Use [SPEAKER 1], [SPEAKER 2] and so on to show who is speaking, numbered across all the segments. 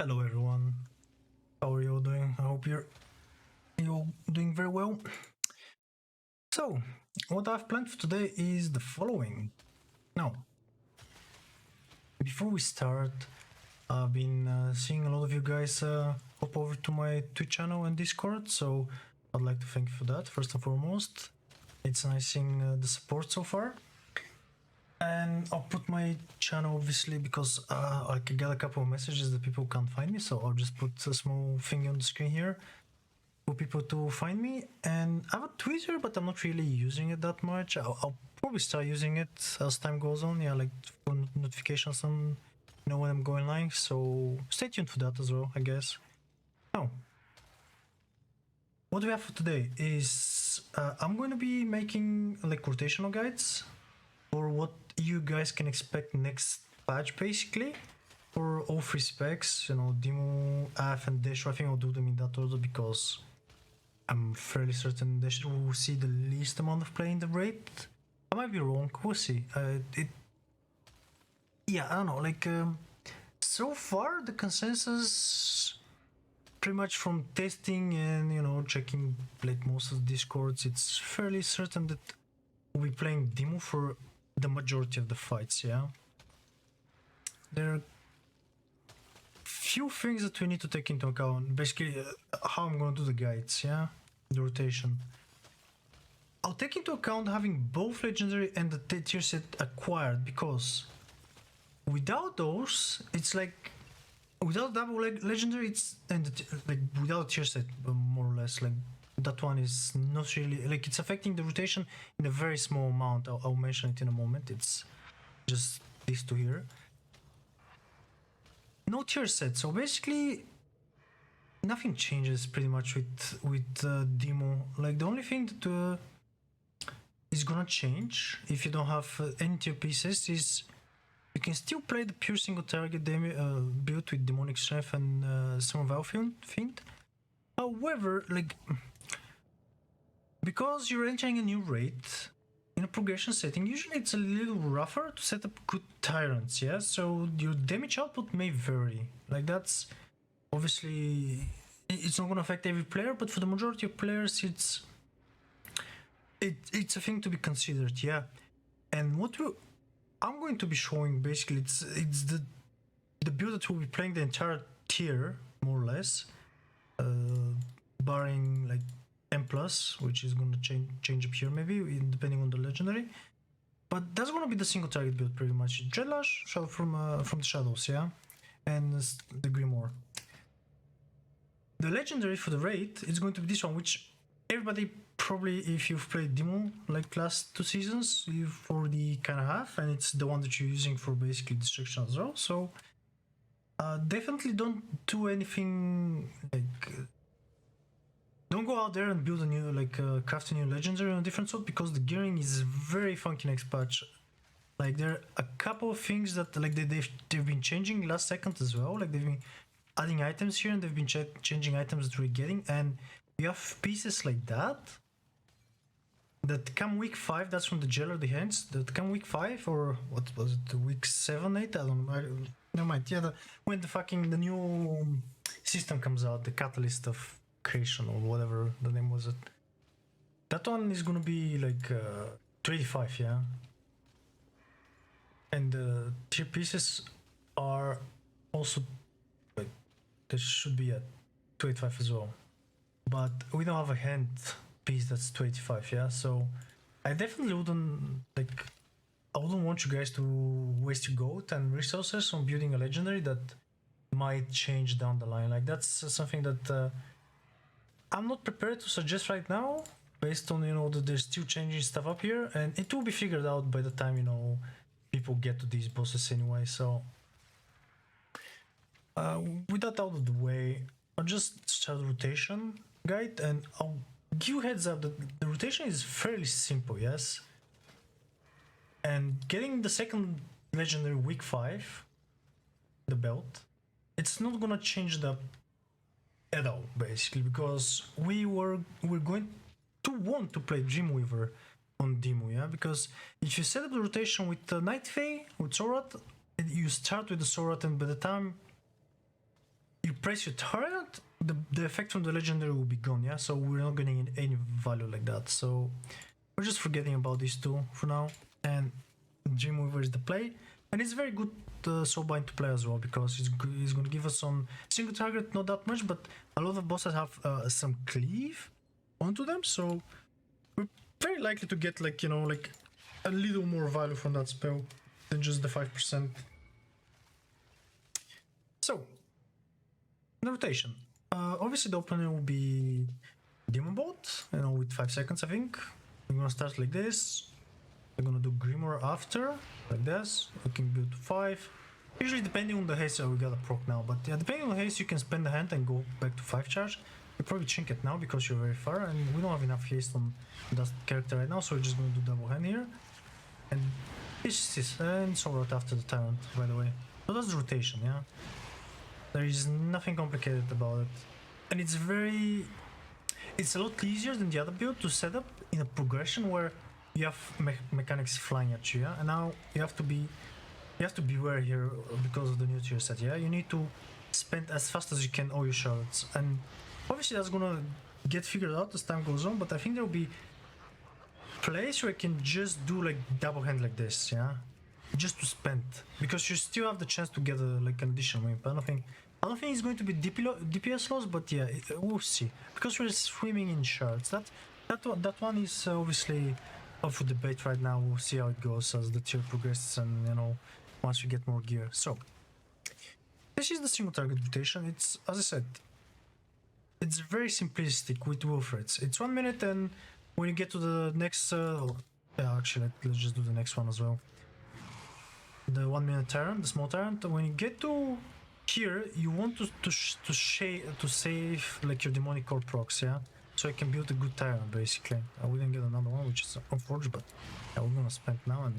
[SPEAKER 1] Hello everyone, how are you all doing? I hope you're all doing very well. So, what I've planned for today is the following. Now, before we start, I've been seeing a lot of you guys hop over to my Twitch channel and Discord, so I'd like to thank you for that, first and foremost. It's nice seeing the support so far. And I'll put my channel obviously because I can get a couple of messages that people can't find me, so I'll just put a small thing on the screen here for people to find me. And I have a Twitter, but I'm not really using it that much. I'll probably start using it as time goes on, yeah, like for notifications and when I'm going live, so stay tuned for that as well, I guess. Now, what we have for today is I'm going to be making like rotational guides for what you guys can expect next patch, basically, for all three specs, Demo, Aff, and Dash. I think I'll do them in that order because I'm fairly certain Dash will see the least amount of play in the raid. I might be wrong, we'll see. Yeah, I don't know, like, so far the consensus, pretty much from testing and, checking like most of the Discords, it's fairly certain that we'll be playing Demo for the majority of the fights, yeah? There are few things that we need to take into account. Basically, how I'm gonna do the guides, yeah? The rotation. I'll take into account having both legendary and the tier set acquired, because without those, it's like without double legendary, it's like without tier set, more or less, like that one is not really, like, it's affecting the rotation in a very small amount. I'll mention it in a moment. It's just these two here. No tier set, so basically nothing changes pretty much with Demo. Like, the only thing that is gonna change if you don't have any tier pieces is you can still play the pure single target build with demonic strength and some of Fiend. However, like, because you're entering a new raid in a progression setting, usually it's a little rougher to set up good tyrants, yeah? So your damage output may vary. Like, that's obviously, it's not gonna affect every player, but for the majority of players, it's a thing to be considered, yeah? And what I'm going to be showing, basically, it's the build that will be playing the entire tier, more or less, barring like M+, which is going to change up here maybe, depending on the legendary. But that's going to be the single target build pretty much. Dreadlash, Shadow from the Shadows, yeah? And the Grimoire. The legendary for the raid is going to be this one, which everybody probably, if you've played Demo like last 2 seasons, you've already kind of have, and it's the one that you're using for basically destruction as well. So definitely don't do anything like, don't go out there and build a new, like, craft a new legendary on a different sword, because the gearing is very funky next patch. Like, there are a couple of things that, like, they've been changing last second as well. Like, they've been adding items here, and they've been changing items that we're getting, and you have pieces like that come week 5. That's from the Jailer, the hands that come week 5, or what was it, week 7, 8? I don't know. Never mind. Yeah, when the new system comes out, the Catalyst of Creation, or whatever the name was. That one is gonna be like 25, yeah. And the tier pieces are also like, they should be at 285 as well. But we don't have a hand piece that's 285, yeah. So I definitely wouldn't, like, I wouldn't want you guys to waste your gold and resources on building a legendary that might change down the line. Like, that's something that I'm not prepared to suggest right now, based on, that they're still changing stuff up here, and it will be figured out by the time, people get to these bosses anyway. So with that out of the way, I'll just start the rotation guide, and I'll give you heads up that the rotation is fairly simple, yes? And getting the second legendary week 5, the belt, it's not gonna change the at all, basically, because we're going to want to play Dreamweaver on Demo, yeah? Because if you set up the rotation with Night Fae, with Sorat, you start with the Sorat, and by the time you press your tyrant, the effect from the legendary will be gone, yeah? So we're not getting any value like that. So we're just forgetting about these two for now. And Dreamweaver is the play. And it's very good soulbind to play as well, because it's going to give us some single target, not that much, but a lot of bosses have some cleave onto them. So we're very likely to get, like, you know, like a little more value from that spell than just the 5%. So, the rotation. Obviously the opener will be Demon Bolt, you know, with 5 seconds, I think. We're gonna start like this. We're gonna do Grimoire after, like this. We can build to 5. Usually depending on the haste, we got a proc now, but yeah, depending on the haste, you can spend the hand and go back to 5 charge. You probably chink it now because you're very far, and we don't have enough haste on that character right now, so we're just gonna do double hand here. And this is, and Sword after the Tyrant, by the way. So that's the rotation, yeah? There is nothing complicated about it. And it's a lot easier than the other build to set up in a progression where you have mechanics flying at you, yeah? And now you have to beware here because of the new tier set, yeah? You need to spend as fast as you can all your shards. And obviously that's gonna get figured out as time goes on, but I think there will be plays where you can just do like double hand like this, yeah? Just to spend, because you still have the chance to get like an additional win. But I don't think it's going to be DPS loss, but yeah, we'll see. Because we're swimming in shards. That one is obviously up for debate right now. We'll see how it goes as the tier progresses, and you know, once we get more gear. So this is the single target rotation. It's, as I said, it's very simplistic with Wilfreds. It's 1 minute, and when you get to the next, yeah, actually let's just do the next one as well. The 1 minute tyrant, the small tyrant. When you get to here, you want to save like your demonic core procs, yeah, so you can build a good tyrant basically. We didn't get another one, which is unfortunate, but yeah, we're gonna spend now and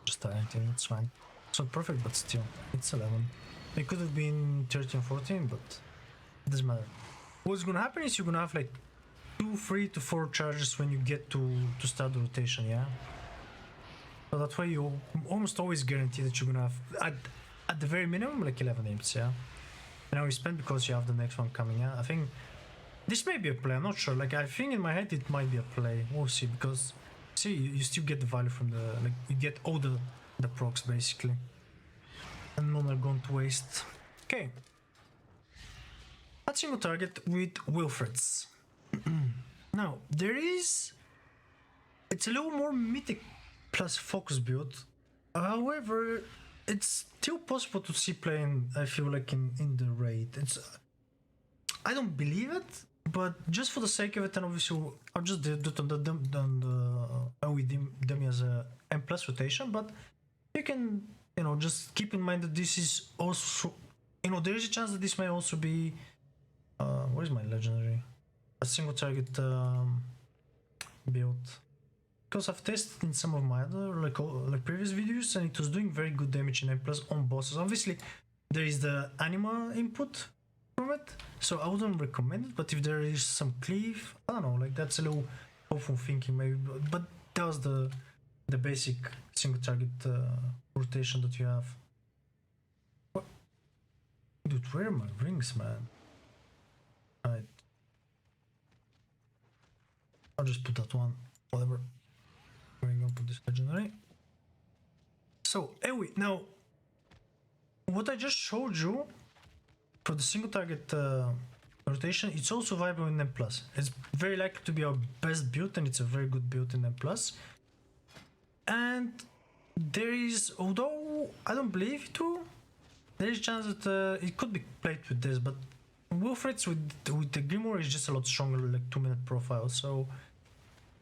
[SPEAKER 1] just tyrant, and it's fine. It's not perfect, but still, it's 11. It could have been 13, 14, but it doesn't matter. What's gonna happen is you're gonna have like 2, 3 to 4 charges when you get to start the rotation, yeah. So that way you almost always guarantee that you're gonna have at the very minimum like 11 imps, yeah. And now you spend because you have the next one coming, yeah. I think this may be a play, I'm not sure. Like, I think in my head it might be a play. We'll see, because see, you still get the value from the, like, you get all the procs basically, and none are going to waste. Okay, that's single target with Wilfreds. Now it's a little more mythic plus focus build. However, it's still possible to see playing, I feel like, in the raid. I don't believe it, but just for the sake of it, and obviously I'll just do it on the dummy as a M+ rotation, but you can, you know, just keep in mind that this is also, you know, there is a chance that this may also be, where's my legendary? A single target build. Because I've tested in some of my other like previous videos, and it was doing very good damage in M+ on bosses. Obviously, there is the anima input from it, so I wouldn't recommend it. But if there is some cleave, I don't know, like that's a little hopeful thinking maybe. But that was the basic single target rotation that you have. What? Dude, where are my rings, man? Alright, I'll just put that one, whatever. We're gonna put this legendary. So anyway, now what I just showed you for the single target rotation, it's also viable in M+. It's very likely to be our best build, and it's a very good build in M+. And there is, although I don't believe it too, there is a chance that it could be played with this, but Wilfreds with the Grimoire is just a lot stronger, like 2-minute profile, so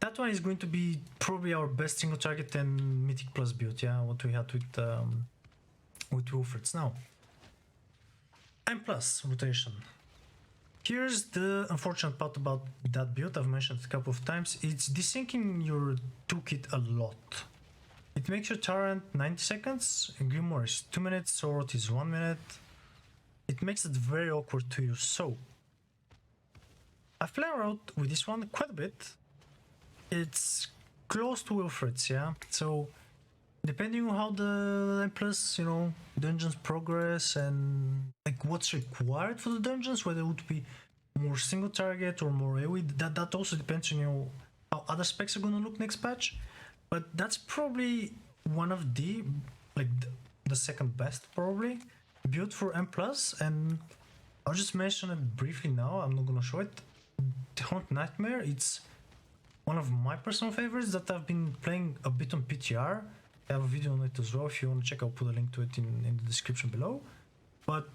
[SPEAKER 1] that one is going to be probably our best single target and Mythic Plus build, yeah, what we had with Wilfreds. Now, M+ rotation. Here's the unfortunate part about that build, I've mentioned it a couple of times. It's desyncing your toolkit a lot. It makes your Tyrant 90 seconds, Grimoire is 2 minutes, Sword is 1 minute. It makes it very awkward to use, so I've played around with this one quite a bit. It's close to Wilfreds, yeah, so depending on how the M plus, you know, dungeons progress and like what's required for the dungeons, whether it would be more single target or more AoE, that also depends on, you know, how other specs are gonna look next patch. But that's probably one of the, like, the second best probably build for M plus, and I'll just mention it briefly now. I'm not gonna show it. The Haunt Nightmare, it's one of my personal favorites that I've been playing a bit on PTR. I have a video on it as well. If you want to check, I'll put a link to it in the description below. But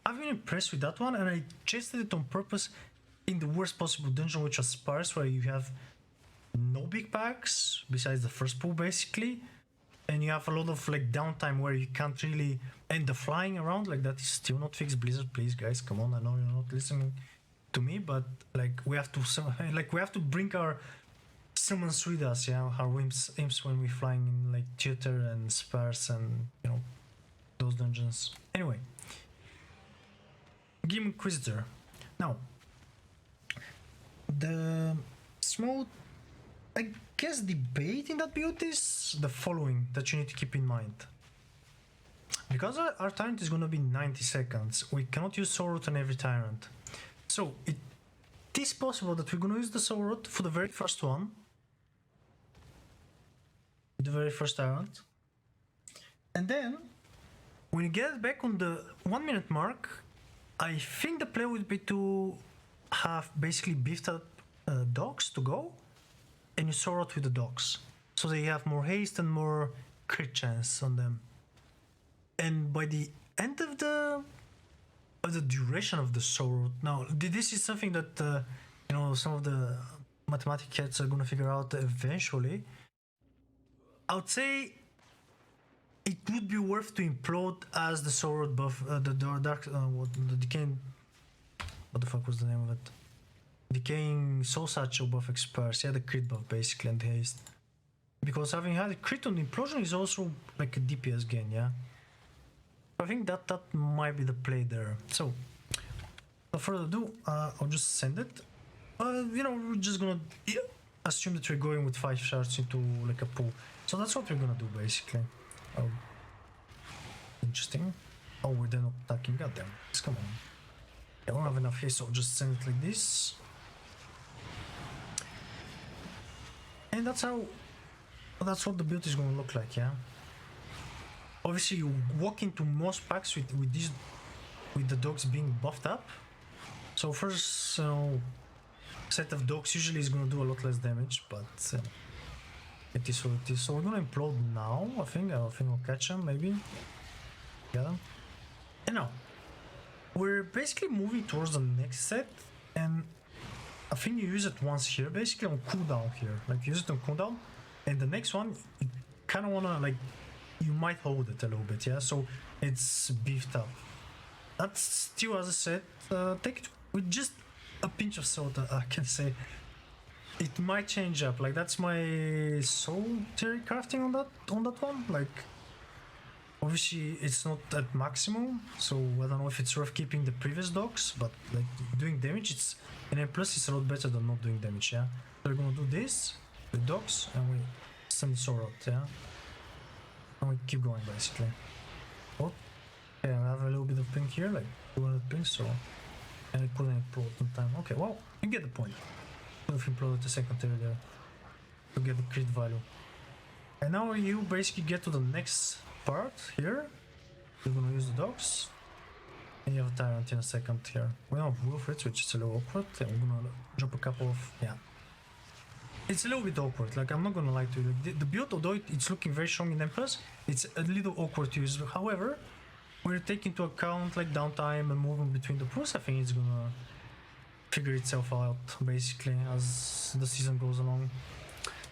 [SPEAKER 1] I've been impressed with that one, and I chested it on purpose in the worst possible dungeon, which was Sparse, where you have no big packs besides the first pool basically, and you have a lot of like downtime where you can't really, and the flying around, like, that is still not fixed. Blizzard, please guys, come on. I know you're not listening to me, but like we have to bring our summons with us, yeah, our imps when we're flying in like Theater and Sparse and, you know, those dungeons. Anyway, Game Inquisitor. Now, the small, I guess, debate in that build is the following that you need to keep in mind. Because our tyrant is going to be 90 seconds, we cannot use Soul Root on every tyrant. So it is possible that we're going to use the Soul Root for the very first one, the very first tyrant, and then when you get back on the 1 minute mark, I think the play would be to have basically beefed up dogs to go, and you Soul Root with the dogs, so they have more haste and more crit chance on them. And by the end of the duration of the Soul Root, now this is something that you know, some of the mathematic cats are gonna figure out eventually. I would say it would be worth to implode as the Soul Root buff, the dark, the decaying, what the fuck was the name of it? Decaying Soul Satchel buff expires, yeah, the crit buff basically, and haste. Because having had a crit on implosion is also like a DPS gain, yeah. I think that might be the play there. So, without further ado, I'll just send it. You know, we're just gonna assume that we're going with 5 shards into like a pool. So that's what we're gonna do basically. Oh, interesting. Oh, we're then not attacking. Goddamn, come on. I don't have enough haste, so I'll just send it like this. And that's what the build is gonna look like, yeah. Obviously, you walk into most packs with the dogs being buffed up. So first, set of dogs usually is gonna do a lot less damage, but it is what it is. So we're gonna implode now. I think we'll catch him, maybe. Get him. And now we're basically moving towards the next set, and I think you use it once here, basically on cooldown here. Like, use it on cooldown, and the next one you kind of wanna, like, you might hold it a little bit, yeah. So it's beefed up. That's still, as I said, take it with just a pinch of salt. I can say it might change up. Like, that's my soul theory crafting on that one. Like, obviously it's not at maximum, so I don't know if it's worth keeping the previous dogs, but like doing damage, it's in A plus it's a lot better than not doing damage, yeah. So we're gonna do this with dogs, and we send Soul Root, yeah. And we keep going basically. Oh, yeah, I have a little bit of pink here, like 200 pink, so, and it couldn't implode in time. Okay, well, you get the point. Could have imploded the secondary there to get the crit value. And now you basically get to the next part here. You're gonna use the dogs, and you have a tyrant in a second here. We don't have Wilfreds, which is a little awkward, and we're gonna drop a couple of, yeah. It's a little bit awkward, like, I'm not gonna lie to you. Like, the build, although it's looking very strong in M+, it's a little awkward to use. However, when you take into account like downtime and movement between the pools, I think it's gonna figure itself out basically as the season goes along.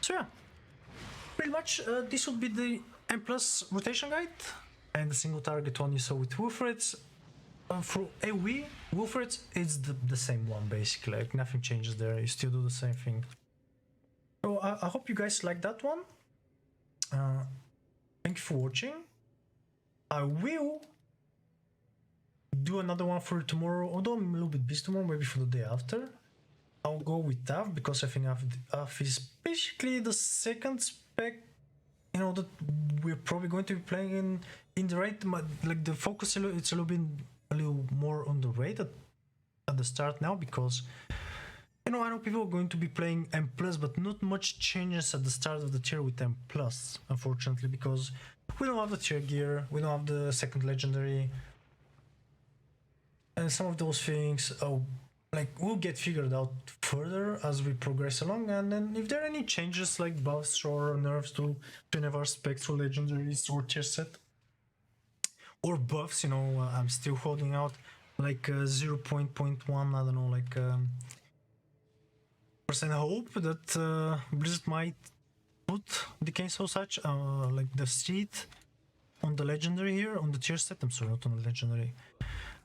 [SPEAKER 1] So yeah, pretty much this would be the M+ rotation guide, and the single target one you saw with Wilfreds. For AoE, Wilfreds, it's the same one basically, like nothing changes there, you still do the same thing. So I hope you guys like that one. Thank you for watching. I will do another one for tomorrow, although I'm a little bit busy tomorrow, maybe for the day after. I'll go with TAF because I think AF is basically the second spec you know, that we're probably going to be playing in the raid. Like the focus, it's a little more on the raid at the start now, because you know, I know people are going to be playing M+, but not much changes at the start of the tier with M+, unfortunately, because we don't have the tier gear, we don't have the second legendary, and some of those things will get figured out further as we progress along. And then if there are any changes like buffs or nerfs to any of our spectral legendaries or tier set, or buffs, you know, I'm still holding out like 0.1, I don't know, like percent hope that Blizzard might put Decay Soul such like the seed on the legendary here, on the tier set. I'm sorry, not on the legendary.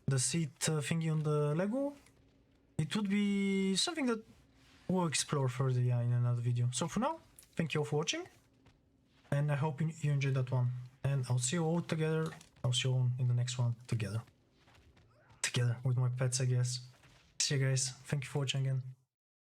[SPEAKER 1] The seed thingy on the Lego. It would be something that we'll explore further, yeah, in another video. So for now, thank you all for watching, and I hope you enjoyed that one. And I'll see you all together. I'll see you all in the next one together with my pets, I guess. See you guys. Thank you for watching again.